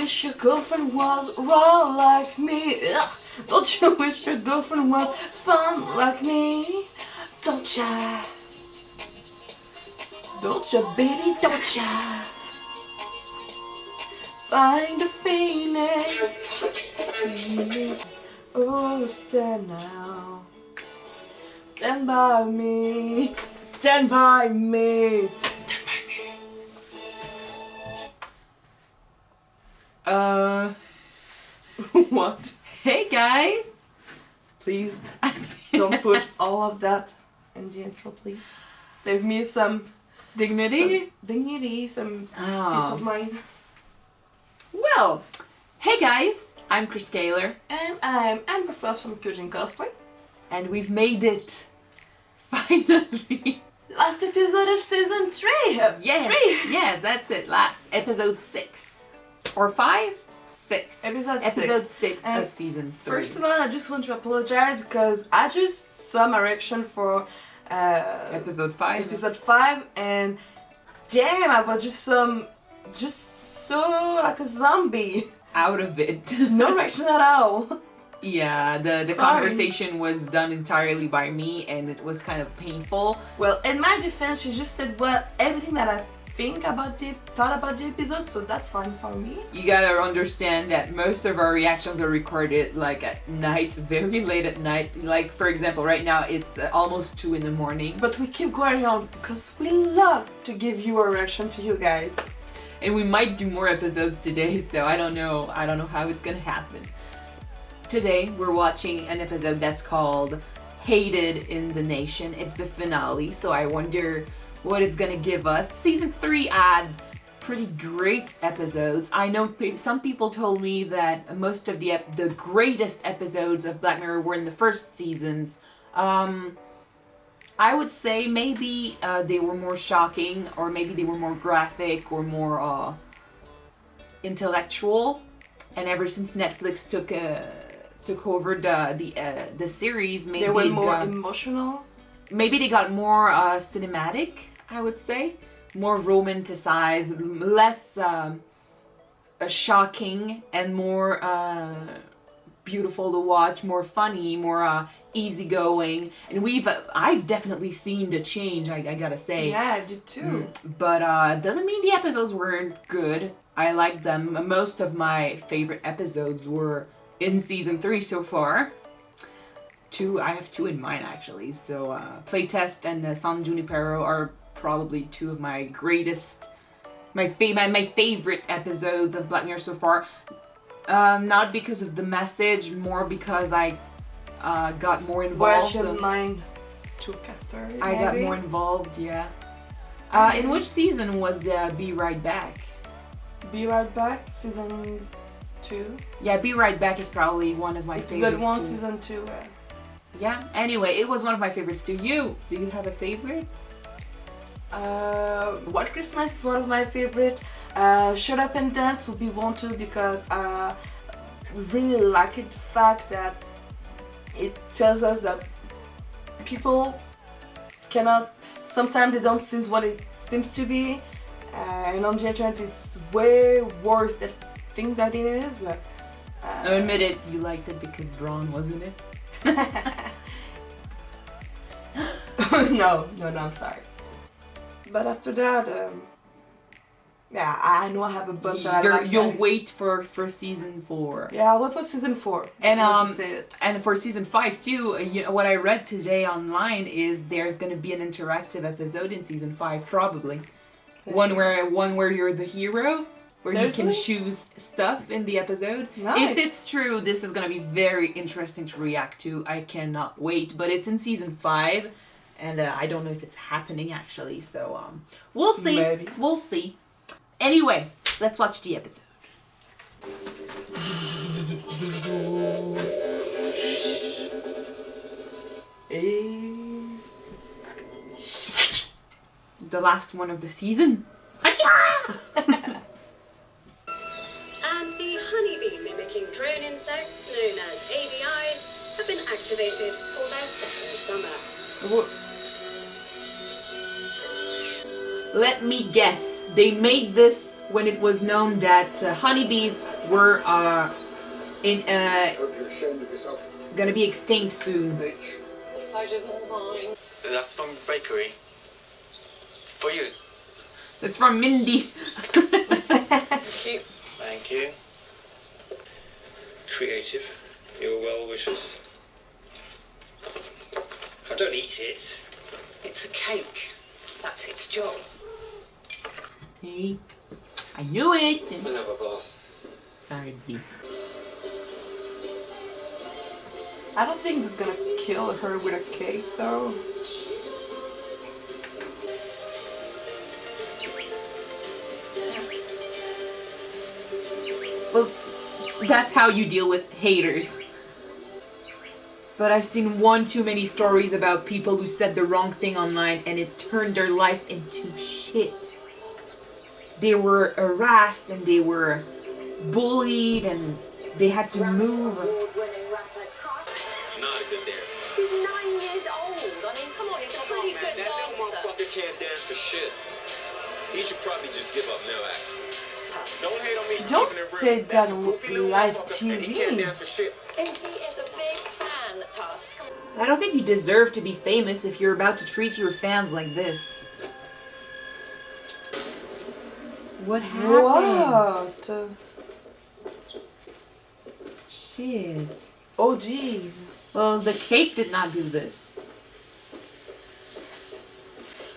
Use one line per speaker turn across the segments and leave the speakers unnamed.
wish your girlfriend was raw like me? Ugh. Don't you wish your girlfriend was fun like me? Don't ya? Don't ya, baby, don't ya? Find the feeling. Oh, stand now. Stand by me. Stand by me. Stand by me. What?
Hey guys!
Please don't put all of that in the intro, please. Save me some
Dignity?
some peace of mind.
Well, hey guys! I'm Chris Kaler.
And I'm Amber Frost from Kyuujin cosplay.
And we've made it! Finally!
Last episode of season 3!
Yes!
3!
Yeah, that's it. Last episode 6. Or 5? 6.
Episode
6
And
of season 3.
First of all, I just want to apologize because I just saw my reaction for
episode 5.
Episode 5, and damn, I was just so like a zombie.
Out of it.
No reaction at all.
Yeah, the
Sorry.
conversation was done entirely by me and it was kind of painful.
Well, in my defense, she just said, well, everything that I thought about the episode, so that's fine for me.
You gotta understand that most of our reactions are recorded like at night, very late at night. Like, for example, right now it's almost 2 in the morning.
But we keep going on because we love to give you a reaction to you guys.
And we might do more episodes today, so I don't know how it's gonna happen. Today we're watching an episode that's called Hated in the Nation. It's the finale, so I wonder what it's gonna give us. Season 3 had pretty great episodes. I know some people told me that most of the greatest episodes of Black Mirror were in the first seasons. I would say maybe they were more shocking, or maybe they were more graphic or more intellectual. And ever since Netflix took over the series, maybe
they were more emotional.
Maybe they got more cinematic, I would say. More romanticized, less shocking, and more beautiful to watch, more funny, more easygoing. And I've definitely seen the change, I gotta say.
Yeah, I did too.
But doesn't mean the episodes weren't good. I liked them. Most of my favorite episodes were in season 3 so far. I have 2 in mind actually. So Playtest and San Junipero are probably 2 of my greatest, my favorite episodes of Black Mirror so far. Not because of the message, more because I got more involved.
What your mind took after it,
I got more involved, yeah. In which season was the Be Right Back?
Be Right Back, season 2.
Yeah, Be Right Back is probably one of my favorites.
Episode 1, season 2.
Yeah, anyway, it was one of my favorites too. Do you have a favorite?
White Christmas is one of my favorite. Shut Up and Dance would be one too, because we really like it, the fact that it tells us that people cannot, sometimes they don't seem what it seems to be, and on the internet it's way worse than I think that it is.
Admit it, you liked it because Braun wasn't it?
No, I'm sorry. But after that, yeah, I know I have a bunch of.
You'll wait for season 4.
Yeah, I'll wait for season 4.
And for season 5 too. You know what I read today online is there's gonna be an interactive episode in season 5 probably. One where you're the hero. Where
Seriously?
you can choose stuff in the episode.
Nice.
If it's true, this is gonna be very interesting to react to. I cannot wait. But it's in season 5, and I don't know if it's happening actually. So we'll see.
Maybe.
We'll see. Anyway, let's watch the episode. The last one of the season.
And the honeybee mimicking drone insects known as ADIs have been activated for their second summer.
Let me guess, they made this when it was known that honeybees were in
Hope you're ashamed of yourself,
gonna be extinct soon.
bitch.
Pleasure's all mine.
That's from bakery. For you.
It's from Mindy.
Thank you.
Thank you. Creative. Your well wishes. I don't eat it. It's a cake. That's its job.
Hey, I knew it.
Another bath.
Sorry, B.
I don't think this is gonna kill her with a cake though.
Well, that's how you deal with haters. But I've seen one too many stories about people who said the wrong thing online and it turned their life into shit. They were harassed and they were bullied and they had to move.
Award-winning rapper Tusk.
Not a good dancer.
He's 9 years old. I mean, come on, he's a pretty good
That little
dancer.
motherfucker can't dance for shit. He should probably just give up now, actually.
Tusk.
Don't hate on me. for
Don't
keeping it real.
say
That's
that
a goofy
on
little
live
motherfucker, and he can't
TV.
dance for shit.
And he is a big fan, Tusk.
I don't think you deserve to be famous if you're about to treat your fans like this. What happened?
What?
Shit.
Oh jeez.
Well, the cake did not do this.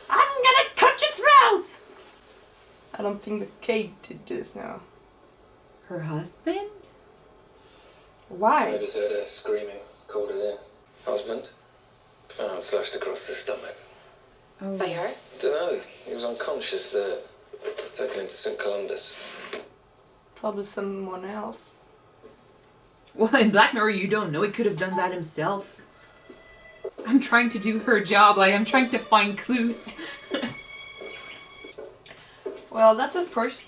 I'm gonna cut your throat!
I don't think the cake did this now.
Her husband?
Why?
just heard her screaming. Called it in. Husband? Found slashed across the stomach.
Oh.
By her?
Dunno. He was unconscious there. Taken him to St. Columbus.
Probably someone else.
Well, in Black Mirror, you don't know. He could have done that himself. I'm trying to do her job. Like, I'm trying to find clues.
Well, that's the first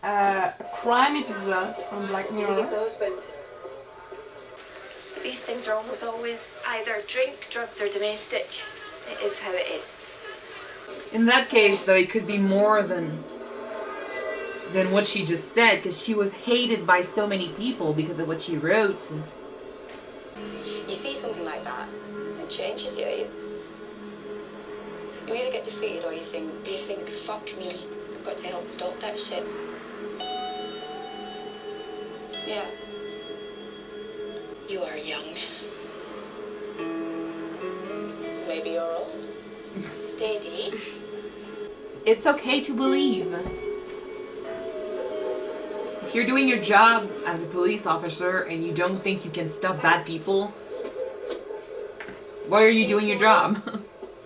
crime episode on Black Mirror.
husband.
These things are almost always either drink, drugs, or domestic. It is how it is.
In that case, though, it could be more than what she just said, because she was hated by so many people because of what she wrote.
You see something like that, it changes you. You either get defeated or you think, fuck me, I've got to help stop that shit. Yeah. You are young. Maybe you're old. Steady.
It's okay to believe. If you're doing your job as a police officer and you don't think you can stop bad people, why are you doing your job?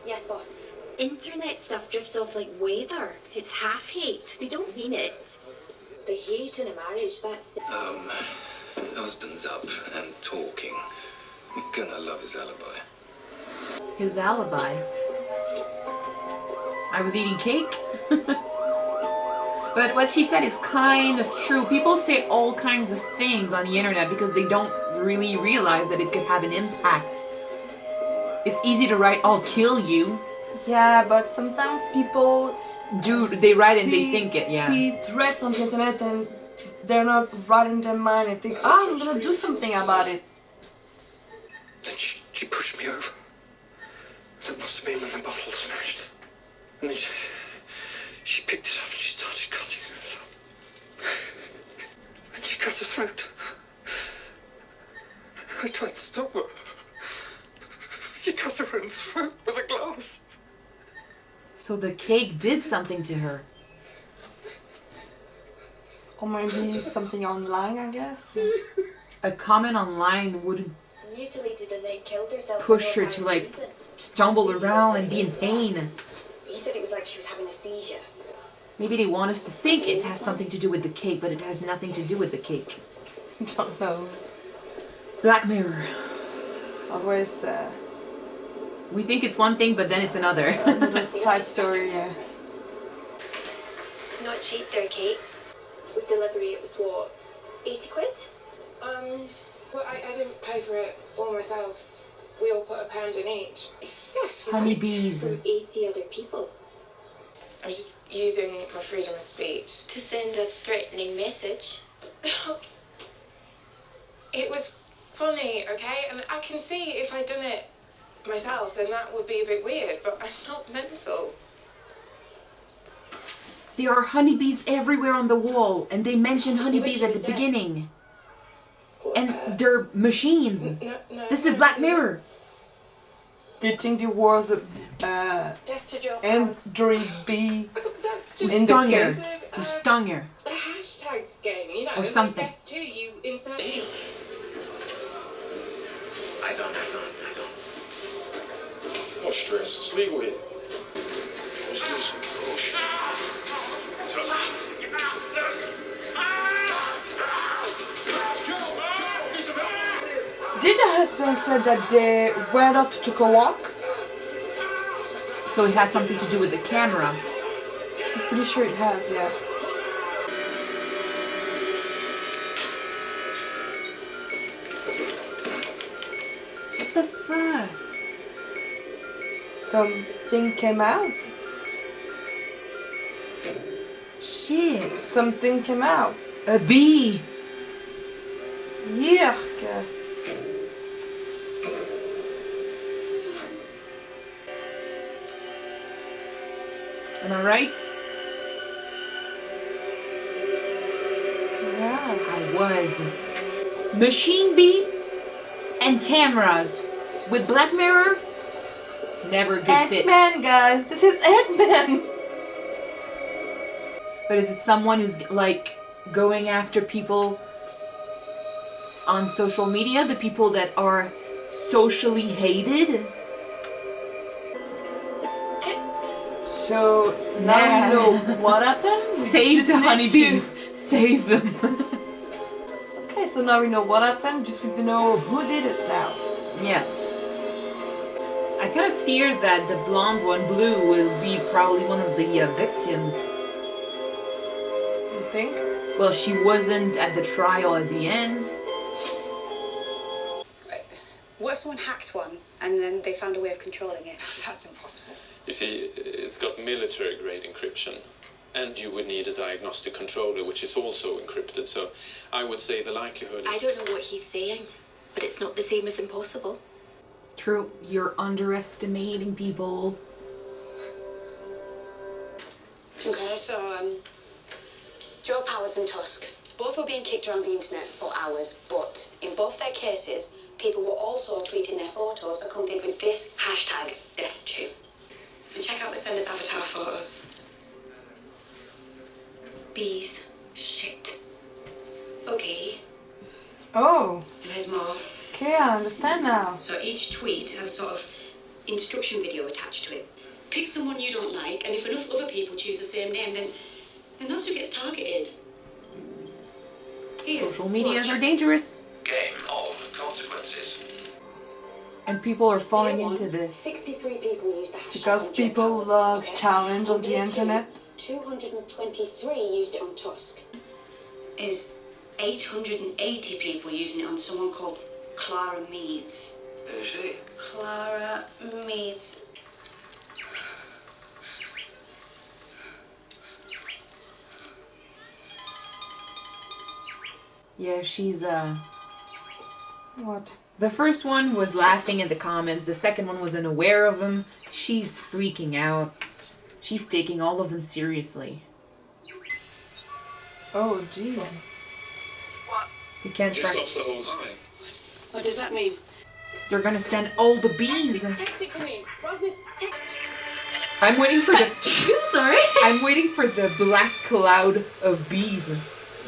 Yes, boss.
Internet stuff drifts off like weather. It's half hate. They don't mean it.
The hate in a marriage, that's...
Husband's up and talking. Gonna love his alibi.
His alibi. I was eating cake. But what she said is kind of true. People say all kinds of things on the internet because they don't really realize that it could have an impact. It's easy to write, I'll kill you.
Yeah, but sometimes people
They write and they think it, yeah.
see threats on the internet and they're not right in their mind and think, oh, I'm gonna do something about it.
Then she pushed me over. That must have been when the bottle smashed. And then she picked it up and she started cutting herself. And she cut her throat. I tried to stop her. She cut her own throat with a glass.
So the cake did something to her.
Or maybe something online, I guess.
A comment online would
Mutilated and then killed herself.
push
for
her
no
to
apparent
like
reason.
stumble around and be in pain.
He said it was like she was having a seizure.
Maybe they want us to think it has something to do with the cake, but it has nothing to do with the cake.
Don't know.
Black Mirror.
Always
We think it's one thing, but then it's another.
another side story, yeah.
Not cheap, their cakes. With delivery, it was what, 80 quid?
Well, I didn't pay for it all myself. We all put £1 in each. Yeah, if you like.
Honeybees.
From 80 other people.
I was just using my freedom of speech.
To send a threatening message.
funny, okay? And I can see if I'd done it myself, then that would be a bit weird, but I'm not mental.
There are honeybees everywhere on the wall, and they mention honeybees at the beginning. And they're machines. This is Black Mirror.
Do you think there was a
Death to Joe
Android bee
That's
Who
just
in the
stung her?
case?
Who stung her?
a hashtag game, you know,
Or
like
something.
Death to you insert.
Eyes on, eyes on, eyes on.
No stress. It's legal here. Let's do some bullshit.
Did the husband say that they went off to take a walk?
So it has something to do with the camera.
I'm pretty sure it has, yeah.
What the fuck?
Something came out.
Shit.
Something came out.
A bee.
Yeah.
Am I right?
Yeah.
I was. Machine bee and cameras. With Black Mirror, never a good fit.
Ant-Man, guys. This is Ant-Man.
But is it someone who's like going after people on social media? The people that are socially hated?
So now we know what happened. We
Save
just
the
need
honeybees. Save them.
Okay, so now we know what happened. Just need to know who did it now.
Yeah. I kind of fear that the blonde one, Blue, will be probably one of the victims.
You think?
Well, she wasn't at the trial at the end.
What if someone hacked one and then they found a way of controlling it?
That's impossible.
You see, it's got military-grade encryption, and you would need a diagnostic controller, which is also encrypted, so I would say the likelihood is...
I don't know what he's saying, but it's not the same as impossible.
True, you're underestimating people.
Okay, so, Joe Powers and Tusk, both were being kicked around the internet for hours, but in both their cases, people were also tweeting their photos accompanied with this hashtag, #DeathTo. And check out the sender's avatar photos. Bees. Shit. Okay,
Oh,
and there's more.
okay, I understand now.
So each tweet has a sort of instruction video attached to it. Pick someone you don't like, and if enough other people choose the same name, then that's who gets targeted. Here,
Social medias
watch.
are dangerous.
Game of consequences.
And people are falling
Day one,
into this.
63 people use the hashtag
Because
on Joe
people
Powers,
love
okay?
challenge on the
day two,
internet.
223 used it on Tusk. Is 880 people using it on someone called Clara Meads.
Who's she?
Clara Meads.
Yeah, she's
What?
The first one was laughing at the comments. The second one was unaware of them. She's freaking out. She's taking all of them seriously.
Oh, gee.
You can't
Just
try.
lost the whole line.
What does that mean?
They're gonna send all the bees.
Text it to me. Rosnes, text.
I'm waiting for the. Sorry. I'm waiting for the black cloud of bees.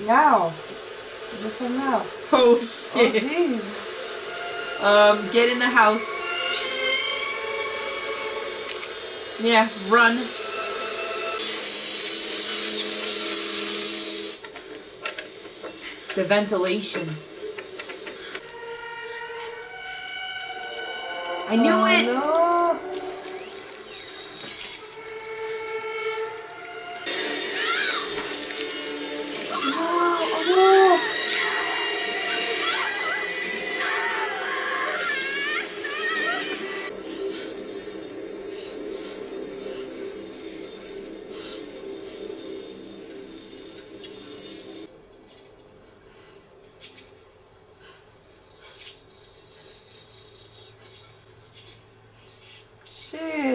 Now. Just for now.
Oh
Oh,
shit.
jeez.
Get in the house. Yeah, run. The ventilation. I knew it!
No. No.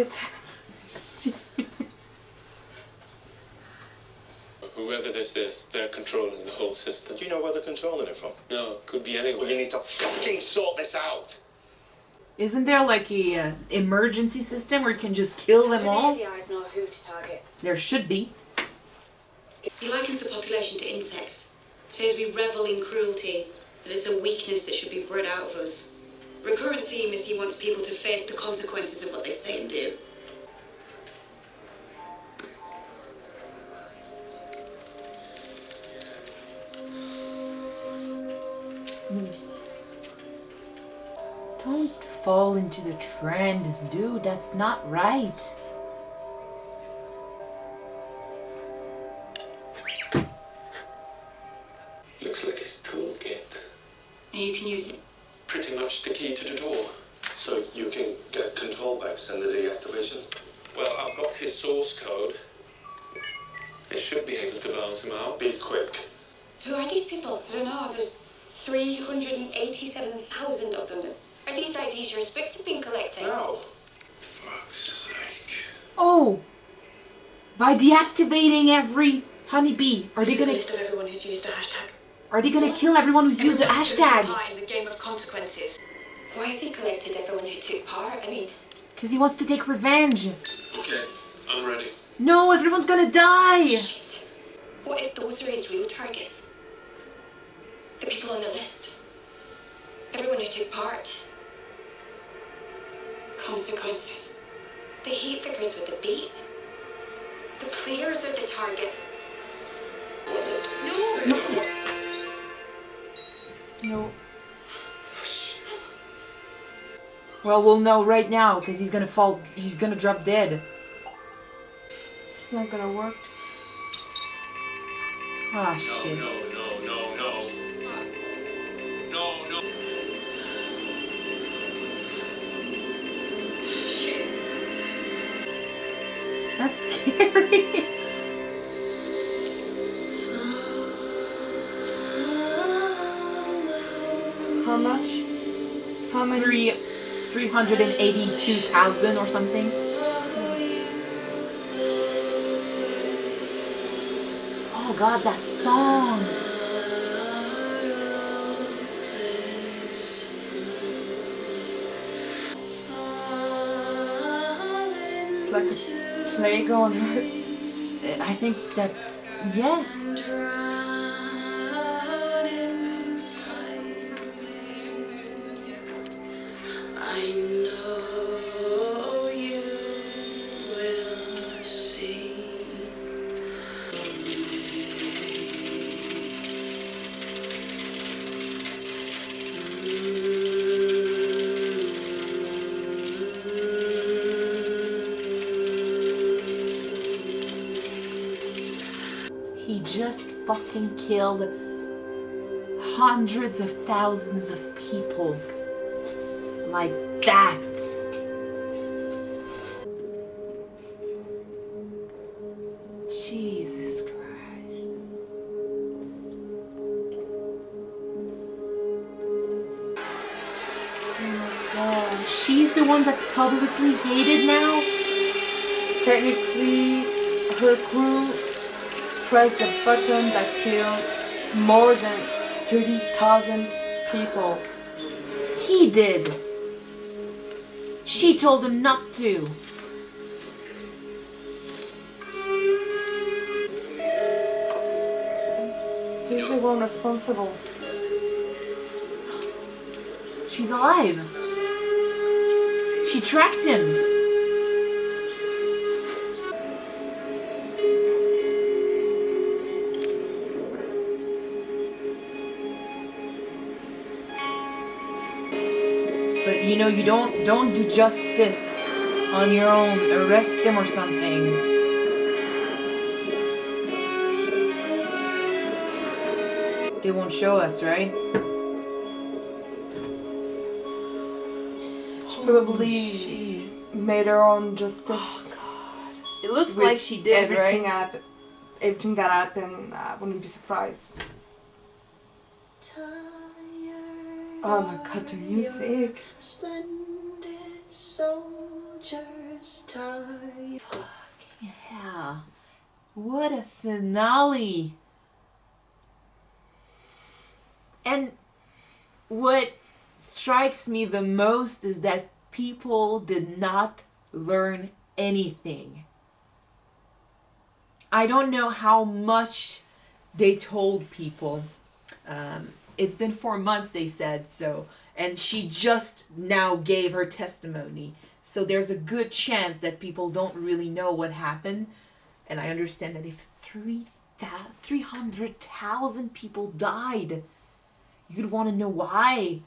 it.
Whoever this is, they're controlling the whole system.
Do you know where they're controlling it from?
No, could be anywhere.
Well, you need to fucking sort this out.
Isn't there like a emergency system where you can just kill them all?
The ADIs know who to target.
There should be.
He likens the population to insects. Says we revel in cruelty, that it's a weakness that should be bred out of us. Recurrent theme is he wants people to face the consequences of what they say and do.
Don't fall into the trend, dude. That's not right.
Looks like his toolkit.
And you can use it.
Pretty much the key to the door.
So you can get control backs and the deactivation?
Well, I've got his source code. I should be able to bounce him out.
Be quick.
Who are these people?
I don't know, there's 387,000 of them.
Are these IDs you're supposed to be collecting?
No. Fuck's sake.
Oh! By deactivating every honeybee, are they
This is a
gonna
list of everyone who's used the hashtag.
are they gonna kill everyone who's used the
Everyone who took
hashtag?
part in the game of consequences.
Why has he collected everyone who took part? I mean,
Because he wants to take revenge.
Okay, I'm ready.
No, everyone's gonna die!
shit. What if those are his real targets? The people on the list. Everyone who took part.
Consequences.
The hate figures with the beat. The players are the target.
No!
No. Well, we'll know right now, because he's gonna fall, he's gonna drop dead.
It's not gonna work.
Ah, shit.
No.
Shit.
That's scary.
How much? How many?
382,000 or something. Oh god, that song.
It's like a plague on her.
I think that's, yeah. He just fucking killed hundreds of thousands of people. Like that. Jesus Christ. Oh my god. She's the one that's publicly hated now?
Technically, her crew pressed the button that killed more than 30,000 people.
He did. She told him not to.
He's the one responsible.
She's alive. She tracked him. But you know, you don't do justice on your own. Arrest him or something. They won't show us, right?
She probably made her own justice.
It looks
with
like she did,
everything
right?
Everything that happened, I wouldn't be surprised. Oh my god, the music.
Splendid soldiers
Fucking hell. What a finale. And what strikes me the most is that people did not learn anything. I don't know how much they told people. It's been 4 months, they said, so, and she just now gave her testimony. So there's a good chance that people don't really know what happened. And I understand that if 300,000 people died, you'd want to know why.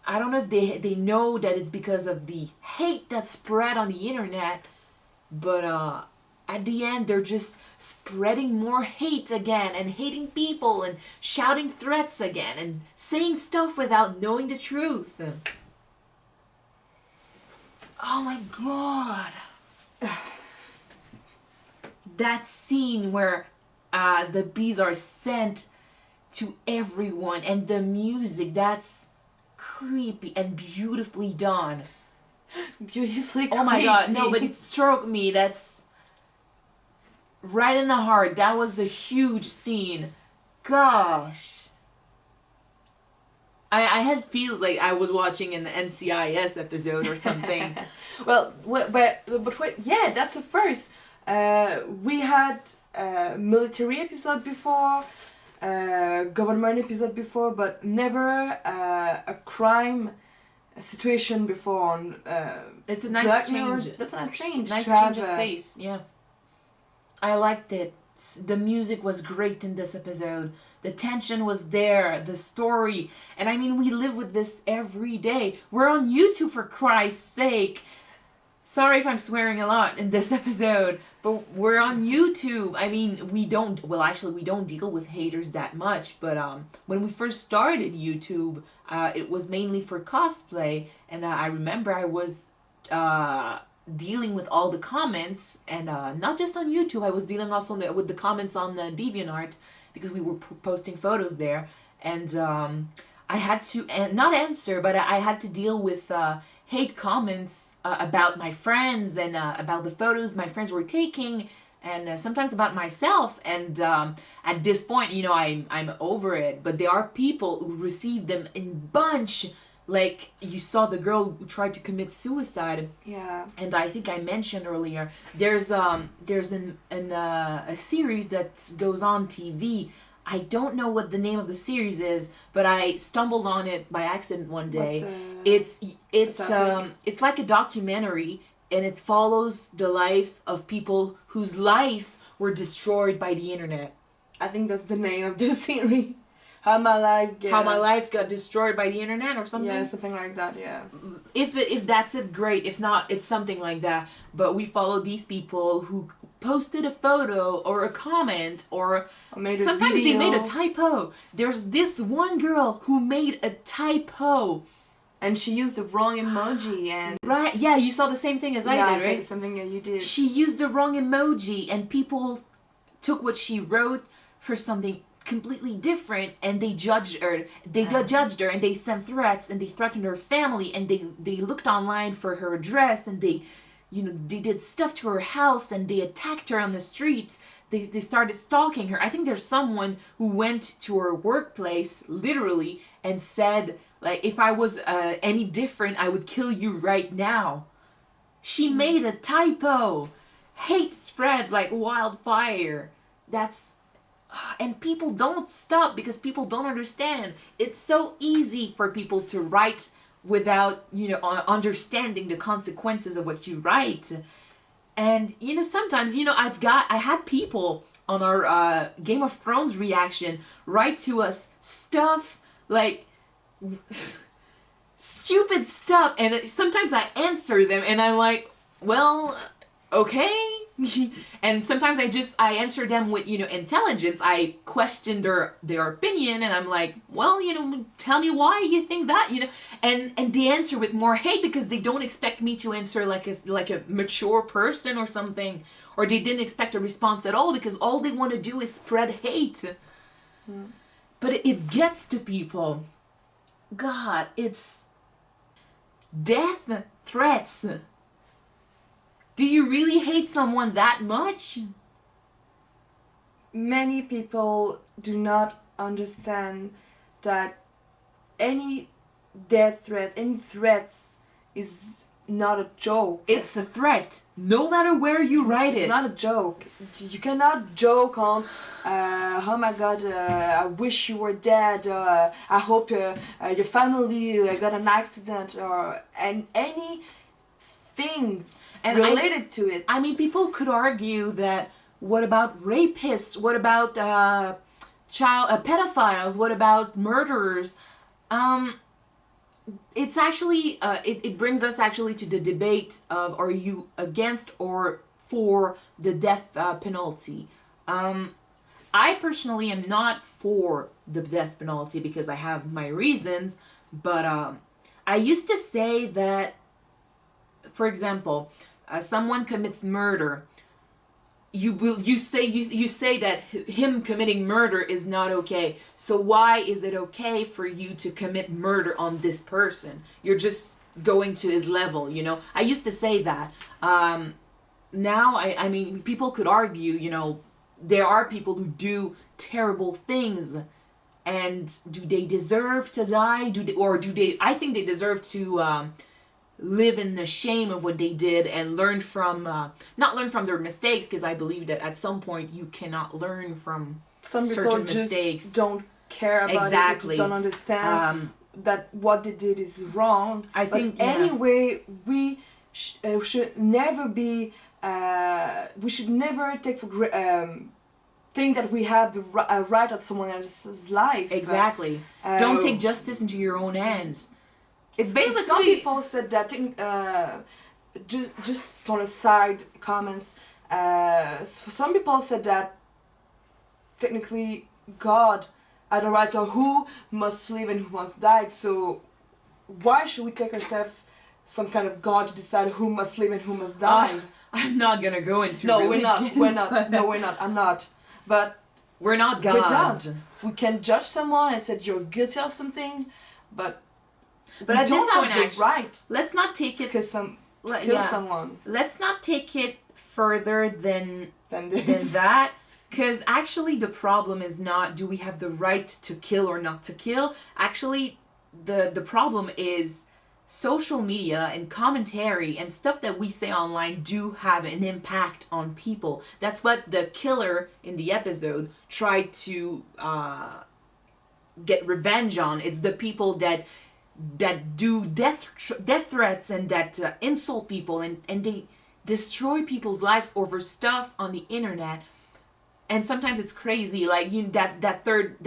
I don't know if they know that it's because of the hate that spread on the internet, but at the end they're just spreading more hate again and hating people and shouting threats again and saying stuff without knowing the truth. Oh my god. That scene where the bees are sent to everyone and the music, that's creepy and beautifully done.
Beautifully creepy.
Oh my god, no, but it struck me. That's right in the heart. That was a huge scene. Gosh. I had feels like I was watching an NCIS episode or something.
Well, but yeah, that's the first. We had a military episode before, government episode before, but never a crime situation before on
it's a nice
Black
change.
Mirror. That's not a change.
Nice
to have,
change of pace, yeah. I liked it. The music was great in this episode. The tension was there. The story. And I mean, we live with this every day. We're on YouTube, for Christ's sake. Sorry if I'm swearing a lot in this episode, but we're on YouTube. I mean, we don't deal with haters that much, but when we first started YouTube, it was mainly for cosplay, and I remember I was dealing with all the comments, and not just on YouTube, I was dealing also with the comments on the DeviantArt, because we were posting photos there, and I had to not answer, but I had to deal with hate comments about my friends and about the photos my friends were taking, and sometimes about myself. And at this point, you know, I'm over it. But there are people who receive them in bunch. Like you saw the girl who tried to commit suicide.
Yeah.
And I think I mentioned earlier, there's a series that goes on TV. I don't know what the name of the series is, but I stumbled on it by accident one day. It's like a documentary, and it follows the lives of people whose lives were destroyed by the internet.
I think that's the name of the series. How my life
got destroyed by the internet or something.
Yeah, something like that. Yeah.
If that's it, great. If not, it's something like that. But we follow these people who posted a photo or a comment or sometimes they made a typo. There's this one girl who made a typo.
And she used the wrong emoji and...
Right, yeah, you saw the same thing as I did, right?
Something that you did.
She used the wrong emoji and people took what she wrote for something completely different, and they judged her. They judged her, and they sent threats, and they threatened her family, and they looked online for her address, and they did stuff to her house, and they attacked her on the streets. They started stalking her. I think there's someone who went to her workplace, literally, and said, like, if I was any different, I would kill you right now. She made a typo. Hate spreads like wildfire. That's... And people don't stop because people don't understand. It's so easy for people to write without, understanding the consequences of what you write. And, sometimes, I had people on our Game of Thrones reaction write to us stuff like stupid stuff, and sometimes I answer them and I'm like, well, okay. And sometimes I answer them with, intelligence. I question their opinion, and I'm like, well, tell me why you think that, and they answer with more hate because they don't expect me to answer like a mature person or something, or they didn't expect a response at all because all they want to do is spread hate. But it gets to people. God, it's death threats Do you really hate someone that much?
Many people do not understand that any death threat, any threats is not a joke.
It's a threat, no matter where you write it.
It's not a joke. You cannot joke on, oh my god, I wish you were dead, I hope your family got an accident, and any things related to it.
I mean, people could argue that, what about rapists? What about pedophiles? What about murderers? It's actually, it brings us actually to the debate of, are you against or for the death penalty? I personally am not for the death penalty because I have my reasons, but I used to say that, for example, someone commits murder. You say that him committing murder is not okay. So why is it okay for you to commit murder on this person? You're just going to his level, you know. I used to say that. Now I mean, people could argue, you know, there are people who do terrible things, and do they deserve to die? I think they deserve to live in the shame of what they did and learn from, not learn from their mistakes, because I believe that at some point you cannot learn from certain mistakes.
Just don't care about it. They just don't understand that what they did is wrong.
I think
anyway, we should never be. We should never take for think that we have the right of someone else's life.
Exactly. Don't take justice into your own hands. It's basically,
some people said that just on a side comments, some people said that technically God had the right of who must live and who must die, so why should we take ourselves some kind of God to decide who must live and who must die?
I'm not gonna go into
religion. We're not. No, we're not. I'm not. But
we're not gods.
We can judge someone and say you're guilty of something, but
at this point,
right.
Let's not take it
kill someone.
Let's not take it further than that, because actually the problem is not do we have the right to kill or not to kill. Actually, the problem is social media and commentary and stuff that we say online do have an impact on people. That's what the killer in the episode tried to get revenge on. It's the people that do death threats and that insult people and they destroy people's lives over stuff on the internet. And sometimes it's crazy, like that third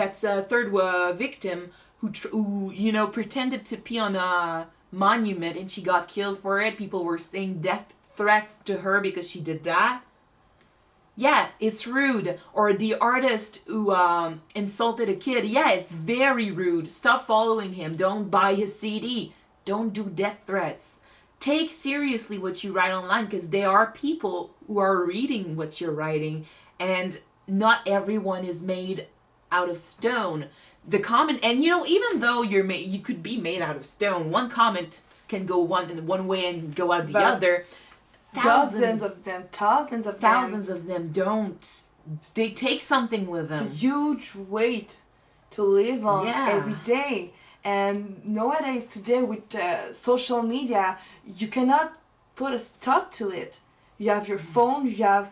victim who you know pretended to pee on a monument and she got killed for it. People were saying death threats to her because she did that. Yeah, it's rude. Or the artist who insulted a kid. Yeah, it's very rude. Stop following him. Don't buy his CD. Don't do death threats. Take seriously what you write online, because there are people who are reading what you're writing, and not everyone is made out of stone. The comment, and you know, even though you could be made out of stone, one comment can go one way and go out the other.
Thousands of them
don't. They take something with them.
It's a huge weight to live on every day. And nowadays, today with social media, you cannot put a stop to it. You have your phone, you have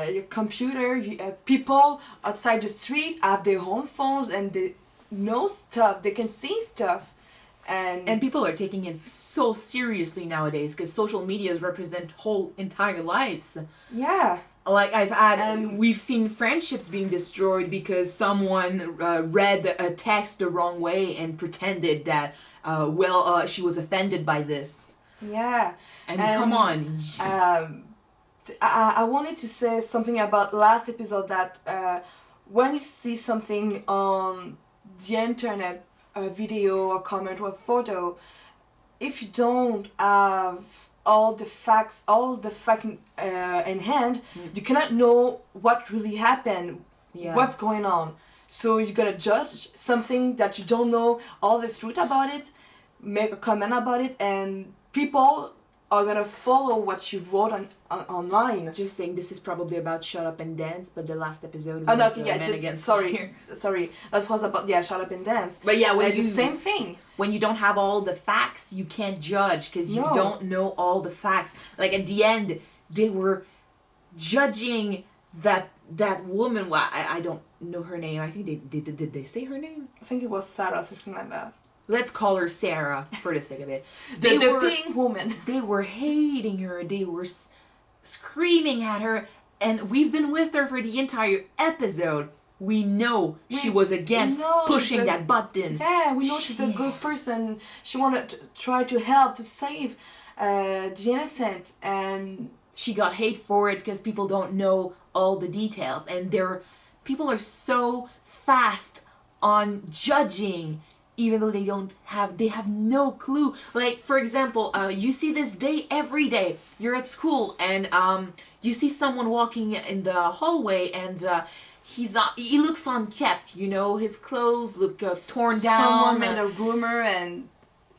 your computer, people outside the street have their own phones and they know stuff, they can see stuff. And
people are taking it so seriously nowadays because social medias represent whole entire lives.
Yeah.
Like we've seen friendships being destroyed because someone read a text the wrong way and pretended that, she was offended by this.
Yeah.
And come on.
I wanted to say something about last episode that when you see something on the internet, a video, a comment, or a photo, if you don't have all the facts in hand, you cannot know what really happened, what's going on. So you're gonna judge something that you don't know all the truth about it, make a comment about it, and people are gonna follow what you wrote online.
Just saying, this is probably about Shut Up and Dance, but the last episode was
Oh no, okay,
Men Against
sorry, that was about Shut Up and Dance.
But yeah, when
the same thing.
When you don't have all the facts, you can't judge because you
No.
don't know all the facts. Like at the end, they were judging that woman. Well, I don't know her name. I think they did they say her name?
I think it was Sarah, something like that.
Let's call her Sarah for the sake of it.
The pink woman.
They were hating her. They were screaming at her, and we've been with her for the entire episode. We know she was against pushing that button.
Yeah, we know she's a good person. She wanted to try to help, to save the innocent, and
she got hate for it because people don't know all the details, and people are so fast on judging, even though they have no clue. Like, for example, you see this day every day. You're at school and you see someone walking in the hallway and he looks unkempt, you know, his clothes look torn down.
Someone made a rumor and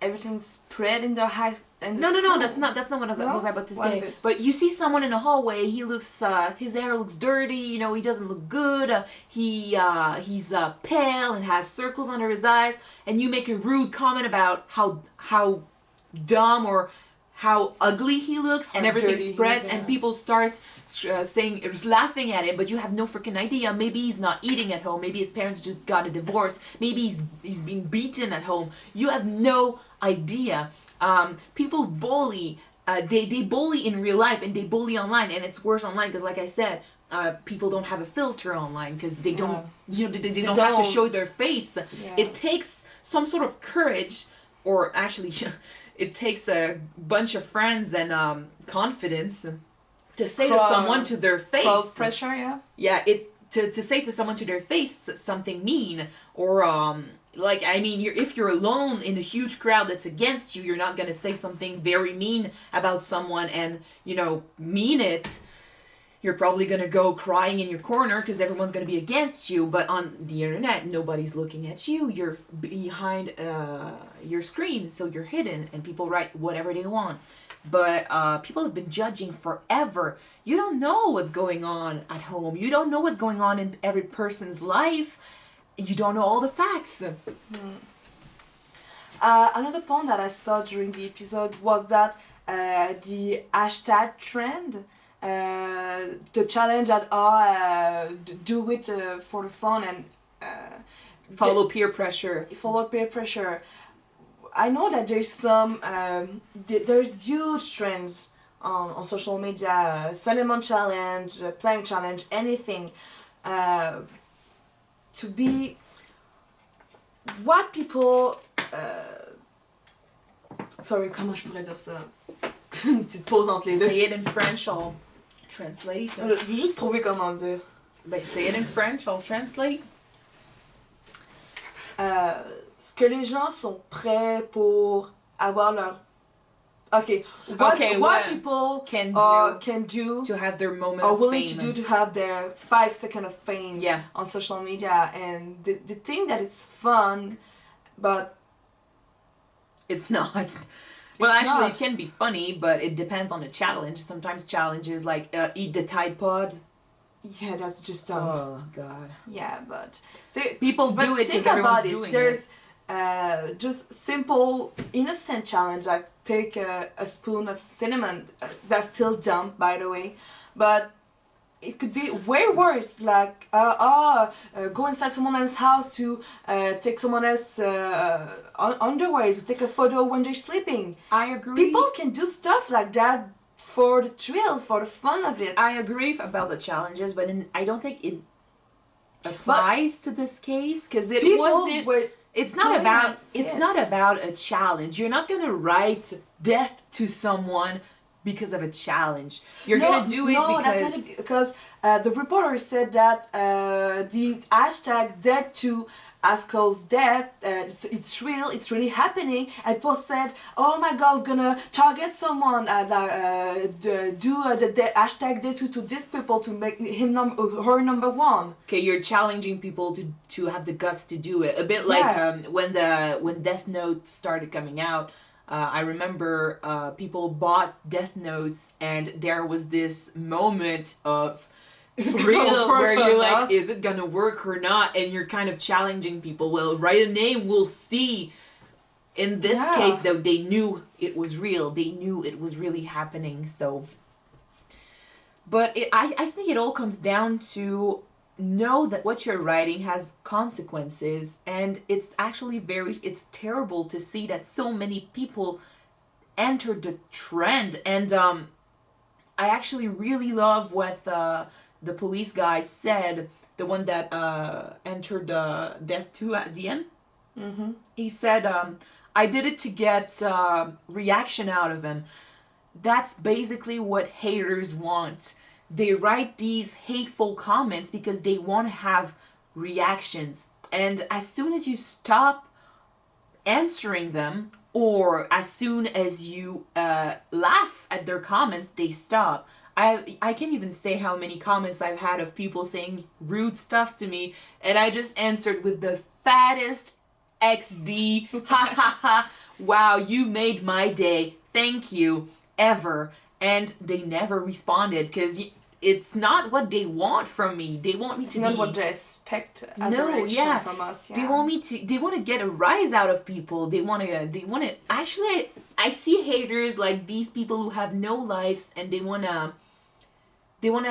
everything's spread in the house.
No, that's not what I was about to say.
It?
But you see someone in the hallway, he looks, his hair looks dirty, you know, he doesn't look good, he's pale and has circles under his eyes, and you make a rude comment about how dumb or how ugly he looks, and everything spreads, and people start laughing at him, but you have no freaking idea. Maybe he's not eating at home, maybe his parents just got a divorce, maybe he's being beaten at home. You have no idea. People bully, they bully in real life and they bully online, and it's worse online because, like I said, people don't have a filter online because they don't, you know, they don't have to show their face.
Yeah.
It takes some sort of courage, or actually, it takes a bunch of friends and confidence to say to someone to their face.
Pressure, yeah.
Yeah, to say to someone to their face something mean, or like, I mean, if you're alone in a huge crowd that's against you, you're not going to say something very mean about someone and, you know, mean it. You're probably going to go crying in your corner because everyone's going to be against you. But on the internet, nobody's looking at you. You're behind your screen, so you're hidden, and people write whatever they want. But people have been judging forever. You don't know what's going on at home. You don't know what's going on in every person's life. You don't know all the facts.
Another point that I saw during the episode was that the hashtag trend, the challenge that are do it for the fun and
follow peer pressure.
I know that there's some there's huge trends on social media, cinnamon challenge, plank challenge, anything. To be what people sorry, comment je pourrais dire ça? Une petite pause entre les deux.
Say it in French, I'll translate.
Je veux juste trouver comment dire.
Ben, say it in French, I'll translate.
Ce que les gens sont prêts pour avoir leur what people can do
to have their moment
are
of
willing
fame.
to do to have their 5 seconds of fame
Yeah.
on social media, and they think that it's fun, but
it's not. Well, actually,
not.
it can be funny, but it depends on the challenge. Sometimes challenges like eat the Tide Pod.
Yeah, that's just dumb.
Oh God.
Yeah, but
People do it because everyone's doing
There's just simple innocent challenge, like take a spoon of cinnamon. That's still dumb, by the way, but it could be way worse, like go inside someone else's house to take someone else's underwear, to take a photo when they're sleeping.
I agree.
People can do stuff like that for the thrill, for the fun of it.
I agree about the challenges, but I don't think it applies to this case because it wasn't. It's not about a challenge. You're not gonna write death to someone because of a challenge. You're gonna do it
because the reporter said that the hashtag dead to Haskell's death, it's real, it's really happening, and people said, oh my god, we're gonna target someone, do the hashtag dead to these people to make him her number one.
Okay, you're challenging people to have the guts to do it. A bit like when Death Note started coming out, I remember people bought Death Notes, and there was this moment of real where you're like, is it gonna work or not? And you're kind of challenging people. Well, write a name, we'll see. In this case, though, they knew it was real. They knew it was really happening. So, but I think it all comes down to know that what you're writing has consequences, and it's actually it's terrible to see that so many people entered the trend. And I actually really love what the police guy said, the one that entered Death 2 at the end.
Mm-hmm.
He said, I did it to get reaction out of him. That's basically what haters want. They write these hateful comments because they want to have reactions. And as soon as you stop answering them, or as soon as you laugh at their comments, they stop. I can't even say how many comments I've had of people saying rude stuff to me, and I just answered with the fattest XD, ha ha ha, wow, you made my day, thank you, ever. And they never responded, because it's not what they want from me. They want me to
It's not what they expect as a reaction from us.
They want to get a rise out of people. They want to, actually, I see haters like these people who have no lives, and they want to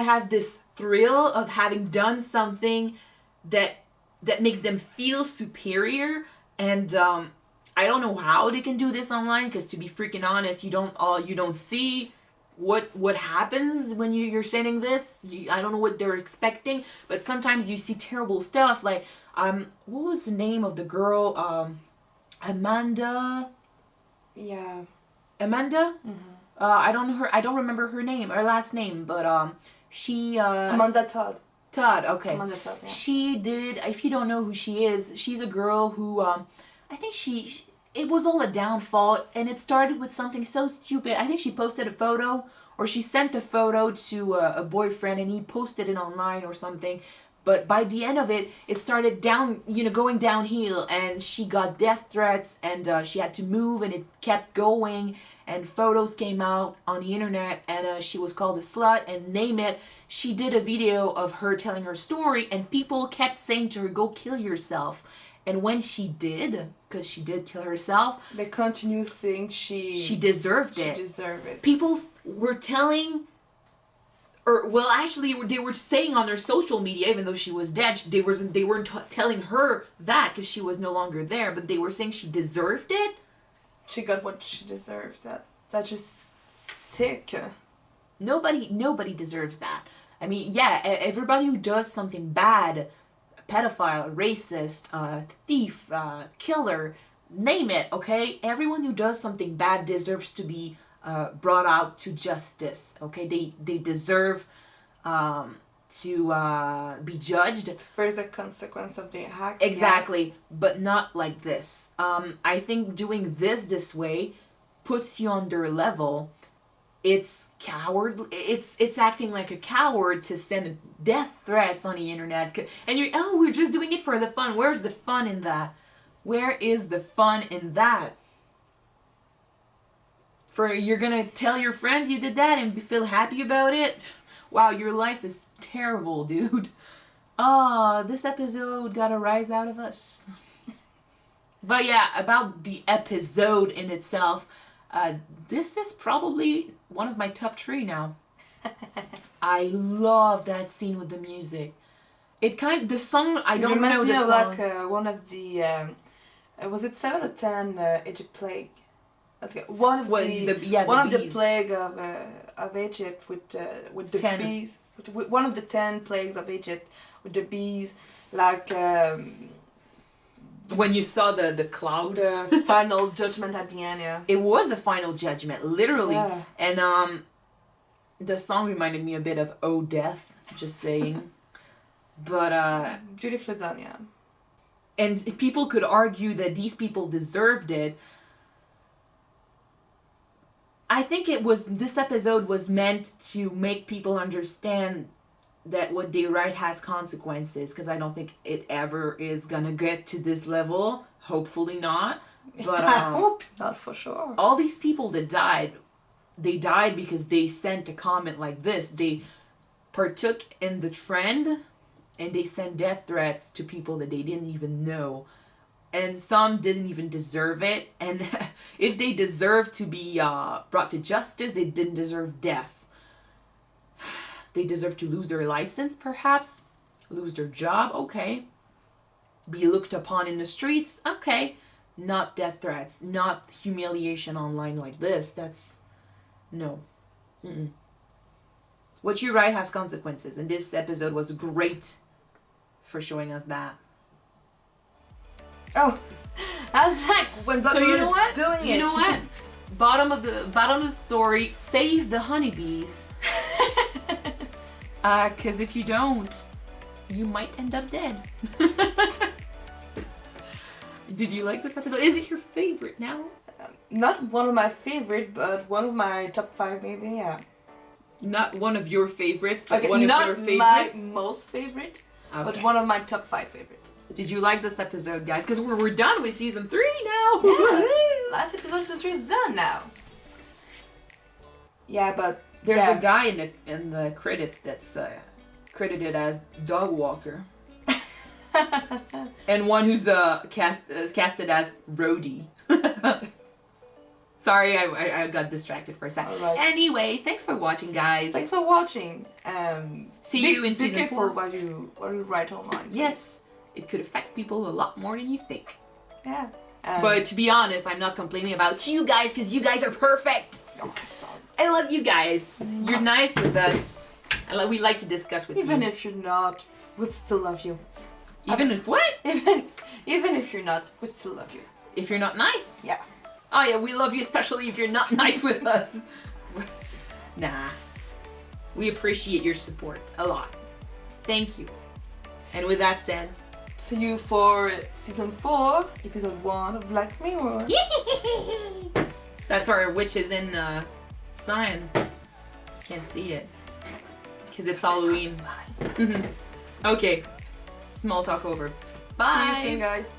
have this thrill of having done something that makes them feel superior. And I don't know how they can do this online, because to be freaking honest, you don't see what happens when you're saying this. I don't know what they're expecting, but sometimes you see terrible stuff. Like what was the name of the girl? Amanda.
Yeah.
Amanda.
Mm-hmm.
I don't remember her name, her last name, but she.
Amanda Todd.
Todd, okay.
Amanda Todd, yeah.
She did, if you don't know who she is, she's a girl who, I think it was all a downfall, and it started with something so stupid. I think she posted a photo, or she sent a photo to a boyfriend, and he posted it online or something. But by the end of it, it started going downhill, and she got death threats, and she had to move, and it kept going, and photos came out on the internet, and she was called a slut, and name it. She did a video of her telling her story, and people kept saying to her, go kill yourself. And when she did, because she did kill herself,
they continue saying she
deserved it.
She deserved it.
People were telling, they were saying on their social media, even though she was dead, they weren't telling her that because she was no longer there, but they were saying she deserved it.
She got what she deserves. That's just sick.
Nobody deserves that. I mean, yeah, everybody who does something bad, pedophile, racist, thief, killer, name it, okay? Everyone who does something bad deserves to be brought out to justice, okay? They deserve to be judged.
First, the consequence of their act.
Exactly,
yes.
But not like this. I think doing this way puts you on their level. It's coward. It's acting like a coward to send death threats on the internet. And we're just doing it for the fun. Where's the fun in that? Where is the fun in that? You're gonna tell your friends you did that and feel happy about it? Wow, your life is terrible, dude. This episode got a rise out of us. But yeah, about the episode in itself, this is probably one of my top 3 now. I love that scene with the music. The song, I don't know the song.
Like one of the, was it 7 or 10 Egypt plague? Okay, one of the plague of Egypt with the
10.
bees. One of the 10 plagues of Egypt with the bees, like
when you saw the cloud,
the final judgment at the end. Yeah,
it was a final judgment, literally.
Yeah.
And the song reminded me a bit of "Oh Death," just saying. But
beautifully done, yeah.
And people could argue that these people deserved it. I think this episode was meant to make people understand that what they write has consequences, because I don't think it ever is gonna get to this level. Hopefully not. But
I hope not, for sure.
all these people that died, they died because they sent a comment like this. They partook in the trend and they sent death threats to people that they didn't even know. And some didn't even deserve it. And if they deserved to be brought to justice, they didn't deserve death. They deserve to lose their license, perhaps. Lose their job, okay. Be looked upon in the streets, okay. Not death threats, not humiliation online like this. That's... no. Mm-mm. What you write has consequences, and this episode was great for showing us that.
Oh, I like when
So you know what?
doing
You
it.
know what? Bottom of the story, save the honeybees. 'Cause if you don't, you might end up dead. Did you like this episode? Is it your favorite now?
Not one of my favorite, but one of my top 5 maybe, yeah.
Not one of your favorites, but
Okay,
one of
not
your
my
favorites?
most favorite,
Okay.
but one of my top 5 favorites.
Did you like this episode, guys? Because we're done with season 3 now.
Yeah, last episode of the series is done now. Yeah, but
There's
yeah.
a guy in the credits that's credited as Dog Walker. And one who's casted as Rhodey. Sorry, I got distracted for a second.
Alright.
Anyway, thanks for watching, guys.
Thanks for watching.
See you in season
Be careful
4.
what you write online.
Yes, it could affect people a lot more than you think.
Yeah.
But to be honest, I'm not complaining about you guys because you guys are perfect.
Oh, sorry.
I love you guys. You're nice with us. We like to discuss with
Even
you.
if you're not, we'll still love you.
Even if what?
Even if you're not, we still love you.
If you're not nice?
Yeah.
Oh yeah, we love you especially if you're not nice with us. Nah. We appreciate your support a lot. Thank you. And with that said,
See you for season 4, episode 1 of Black Mirror.
that's our witches in sign. Can't see it. Because it's Halloween. Okay. Small talk over. Bye.
See you soon, guys.